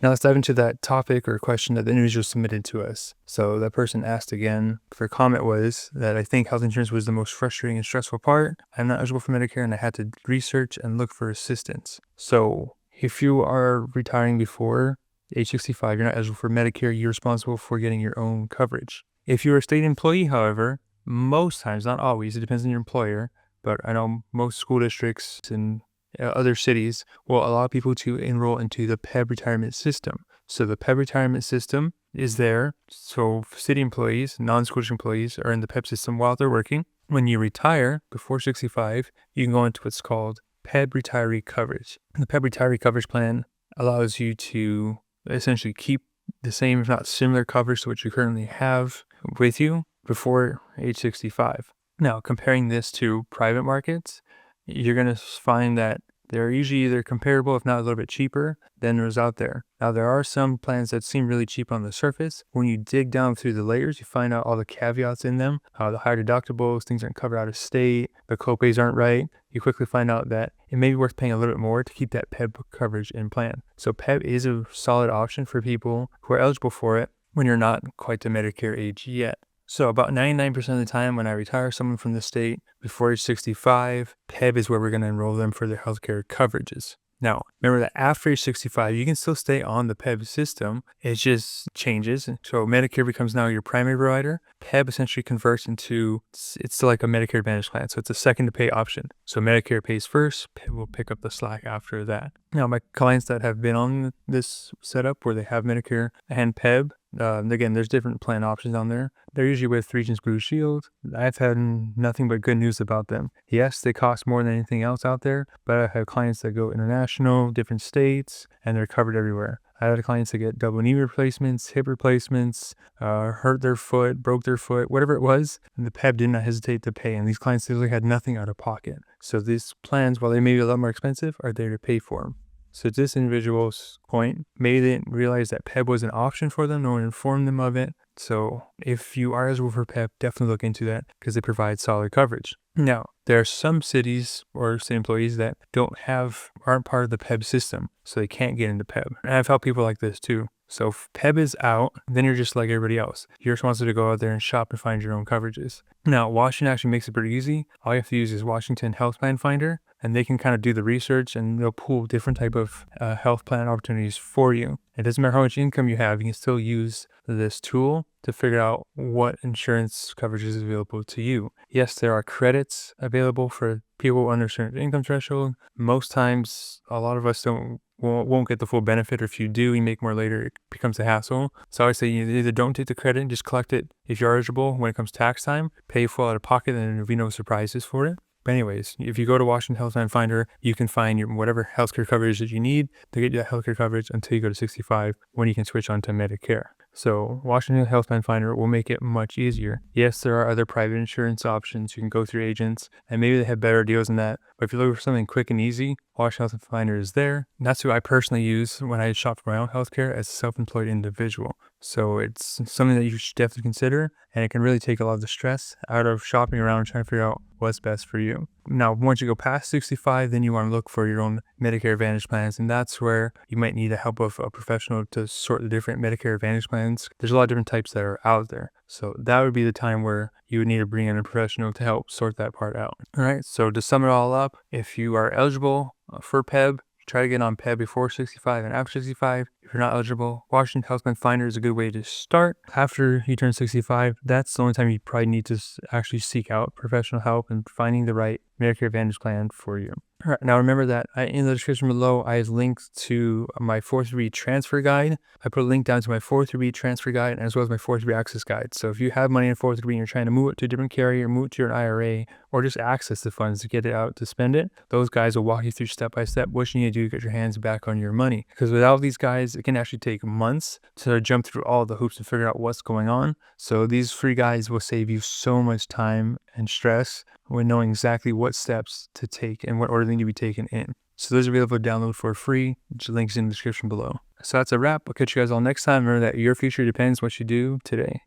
Now let's dive into that topic or question that the individual submitted to us. So that person asked again, their comment was that I think health insurance was the most frustrating and stressful part. I'm not eligible for Medicare and I had to research and look for assistance. So if you are retiring before age 65, you're not eligible for Medicare, you're responsible for getting your own coverage. If you're a state employee, however, most times, not always, it depends on your employer, but I know most school districts and other cities will allow people to enroll into the PEBB retirement system. So the PEBB retirement system is there. So city employees, non-school district employees are in the PEBB system while they're working. When you retire before 65, you can go into what's called PEBB retiree coverage. The PEBB retiree coverage plan allows you to essentially keep the same, if not similar coverage to what you currently have with you before age 65. Now, comparing this to private markets, you're going to find that they're usually either comparable, if not a little bit cheaper than those out there. Now, there are some plans that seem really cheap on the surface. When you dig down through the layers, you find out all the caveats in them, the higher deductibles, things aren't covered out of state, the copays aren't right. You quickly find out that it may be worth paying a little bit more to keep that PEBB coverage in plan. So PEBB is a solid option for people who are eligible for it when you're not quite to Medicare age yet. So about 99% of the time when I retire someone from the state before age 65, PEBB is where we're going to enroll them for their healthcare coverages. Now, remember that after age 65, you can still stay on the PEBB system. It just changes. So Medicare becomes now your primary provider. PEBB essentially converts into, it's still like a Medicare Advantage plan. So it's a second to pay option. So Medicare pays first, PEBB will pick up the slack after that. Now, my clients that have been on this setup where they have Medicare and PEBB, again, there's different plan options on there. They're usually with Regions Blue Shield. I've had nothing but good news about them. Yes, they cost more than anything else out there, but I have clients that go international, different states, and they're covered everywhere. I had clients that get double knee replacements, hip replacements, hurt their foot, broke their foot, whatever it was, and the PEBB did not hesitate to pay. And these clients literally had nothing out of pocket. So these plans, while they may be a lot more expensive, are there to pay for them. So at this individual's point, maybe they didn't realize that PEBB was an option for them. No one informed them of it. So if you are eligible for PEBB, definitely look into that because they provide solid coverage. Now, there are some cities or state employees that aren't part of the PEBB system, so they can't get into PEBB. And I've helped people like this too. So if PEBB is out, then you're just like everybody else. You're responsible to go out there and shop and find your own coverages. Now, Washington actually makes it pretty easy. All you have to use is Washington Healthplanfinder, and they can kind of do the research and they'll pull different type of health plan opportunities for you. It doesn't matter how much income you have, you can still use this tool to figure out what insurance coverage is available to you. Yes, there are credits available for people under a certain income threshold. Most times, a lot of us won't get the full benefit, or if you do, you make more later, it becomes a hassle. So I would say you either don't take the credit and just collect it if you're eligible when it comes tax time, pay full out of pocket, and there'll be no surprises for it. But anyways, if you go to Washington Healthplanfinder, you can find your whatever healthcare coverage that you need to get you that healthcare coverage until you go to 65, when you can switch on to Medicare. So Washington Healthplanfinder will make it much easier. Yes, there are other private insurance options. You can go through agents, and maybe they have better deals than that. But if you're looking for something quick and easy, Washington Healthplanfinder is there. And that's who I personally use when I shop for my own healthcare as a self-employed individual. So it's something that you should definitely consider, and it can really take a lot of the stress out of shopping around and trying to figure out what's best for you. Now, once you go past 65, then you want to look for your own Medicare Advantage plans, and that's where you might need the help of a professional to sort the different Medicare Advantage plans. There's a lot of different types that are out there. So that would be the time where you would need to bring in a professional to help sort that part out. All right, so to sum it all up, if you are eligible for PEBB, try to get on PEBB before 65 and after 65. If you're not eligible, Washington Healthplanfinder is a good way to start. After you turn 65, that's the only time you probably need to actually seek out professional help in finding the right Medicare Advantage plan for you. All right, now remember that in the description below, I have links to my 403B transfer guide. I put a link down to my 403B transfer guide as well as my 403B access guide. So if you have money in 403B and you're trying to move it to a different carrier, move it to your IRA, or just access the funds to get it out to spend it, those guys will walk you through step by step what you need to do to get your hands back on your money. Because without these guys, it can actually take months to jump through all the hoops and figure out what's going on. So these free guides will save you so much time and stress when knowing exactly what steps to take and what order they need to be taken in. So those are available to download for free. The link's in the description below. So that's a wrap. I'll catch you guys all next time. Remember that your future depends what you do today.